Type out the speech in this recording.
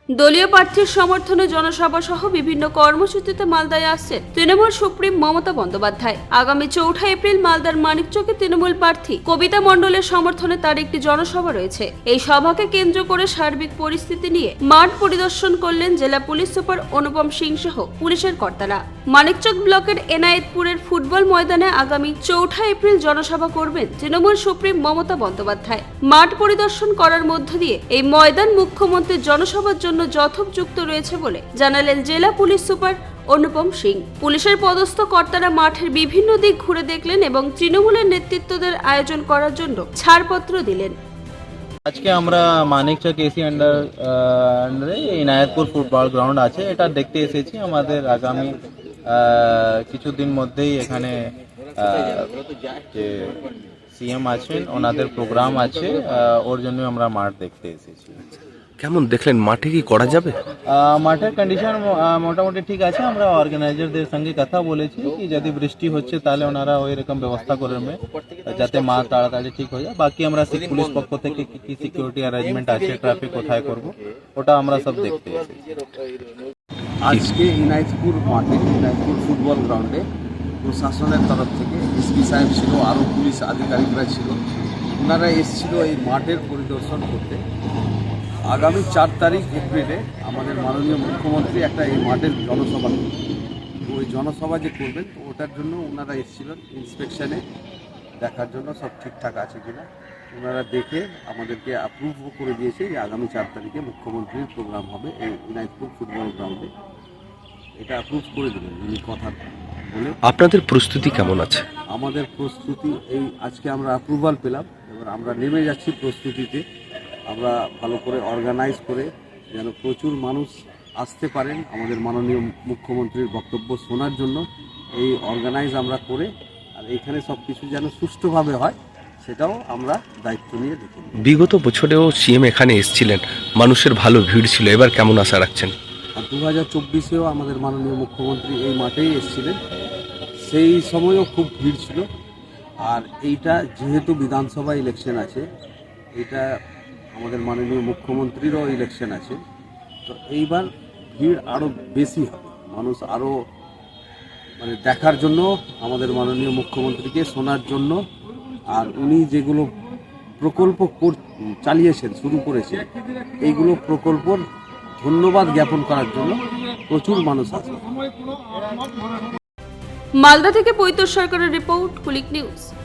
দলীয় প্রার্থীর সমর্থনে জনসভা সহ বিভিন্ন কর্মসূচিতে মালদায় আসছেন তৃণমূল সুপ্রিম মমতা বন্দ্যোপাধ্যায়। আগামী 4 এপ্রিল মালদার মানিকচকে তৃণমূল প্রার্থী কবিতা মণ্ডলের সমর্থনে তার একটি জনসভা রয়েছে। এই সভাকে কেন্দ্র করে সার্বিক পরিস্থিতি নিয়ে মাঠ পরিদর্শন করলেন জেলা পুলিশ সুপার অনুপম সিং সহ পুলিশের কর্তারা। মানিকচক ব্লকের এনায়েতপুরের ফুটবল ময়দানে আগামী 4 এপ্রিল জনসভা করবেন তৃণমূল সুপ্রিম মমতা বন্দ্যোপাধ্যায়। মাঠ পরিদর্শন করার মধ্য দিয়ে এই ময়দান মুখ্যমন্ত্রীর জনসভার জন্য যথোপযুক্ত রয়েছে বলে জানালেন জেলা পুলিশ সুপার অনুপম সিং। পুলিশের পদস্থ কর্তারা মাঠের বিভিন্ন দিক ঘুরে দেখলেন এবং তৃণমূলের নেতৃত্বদের আয়োজন করার জন্য ছাড়পত্র দিলেন। আজকে আমরা মানিকচক এসি আন্ডারে ইনায়েতপুর ফুটবল গ্রাউন্ড আছে, এটা দেখতে এসেছি। আমাদের আগামী কিছুদিন মধ্যেই এখানে যে সিএম আছেন ওনাদের প্রোগ্রাম আছে, ওর জন্য আমরা মাঠ দেখতে এসেছি। কেমন দেখলেন, মাঠে কি করা যাবে? মাঠের কন্ডিশন মোটামুটি ঠিক আছে। আমরা অর্গানাইজারদের সঙ্গে কথা বলেছি কি যদি বৃষ্টি হচ্ছে তাহলে ওনারা ওই রকম ব্যবস্থা করবে যাতে মাঠ তাড়াতাড়ি ঠিক হয়ে যায়। বাকি আমরা পুলিশ পক্ষ থেকে কি কি সিকিউরিটি অ্যারেঞ্জমেন্ট আছে, ট্রাফিক কোথায় করব, ওটা আমরা সব দেখতে এসেছি। আজকে ইনায়েতপুর মাঠে, ইনায়েতপুর ফুটবল গ্রাউন্ডে প্রশাসনের তরফ থেকে এসপি সাহেব ছিল, আরও পুলিশ আধিকারিকরা ছিল, ওনারা এসেছিল এই মাঠের পরিদর্শন করতে। আগামী 4 তারিখ এপ্রিলে আমাদের মাননীয় মুখ্যমন্ত্রী একটা এই মাঠের জনসভা করবেন। ওই জনসভা যে করবেন তো ওটার জন্য ওনারা এসেছিলেন ইন্সপেকশনে দেখার জন্য সব ঠিকঠাক আছে কিনা। ওনারা দেখে আমাদেরকে অ্যাপ্রুভও করে দিয়েছে যে আগামী 4 তারিখে মুখ্যমন্ত্রীর প্রোগ্রাম হবে এই ইনায়েতপুর ফুটবল গ্রাউন্ডে। এটা অ্যাপ্রুভ করে দেবেন উনি কথা বলে। আপনাদের প্রস্তুতি কেমন আছে? আমাদের প্রস্তুতি এই আজকে আমরা অ্যাপ্রুভাল পেলাম, এবার আমরা নেমে যাচ্ছি প্রস্তুতিতে। আমরা ভালো করে অর্গানাইজ করে যেন প্রচুর মানুষ আসতে পারেন আমাদের মাননীয় মুখ্যমন্ত্রীর বক্তব্য শোনার জন্য, এই অর্গানাইজ আমরা করে আর এখানে সব কিছু যেন সুষ্ঠুভাবে হয় সেটাও আমরা দায়িত্ব নিয়ে দেখি। বিগত বছরেও সিএম এখানে এসেছিলেন, মানুষের ভালো ভিড় ছিল, এবার কেমন আশা রাখছেন? আর 2024-এও আমাদের মাননীয় মুখ্যমন্ত্রী এই মাঠেই এসেছিলেন, সেই সময়ও খুব ভিড় ছিল। আর এইটা যেহেতু বিধানসভা ইলেকশন আছে, এটা আমাদের মাননীয় মুখ্যমন্ত্রীরও ইলেকশন আছে, তো এইবার ভিড় আরও বেশি হবে। মানুষ আরও মানে দেখার জন্য, আমাদের মাননীয় মুখ্যমন্ত্রীকে শোনার জন্য, আর উনি যেগুলো প্রকল্প চালিয়েছেন, শুরু করেছেন, এইগুলো প্রকল্পর ধন্যবাদ জ্ঞাপন করার জন্য প্রচুর মানুষ আসবে। মালদা থেকে পৈতর সরকারের রিপোর্ট, কুলিক নিউজ।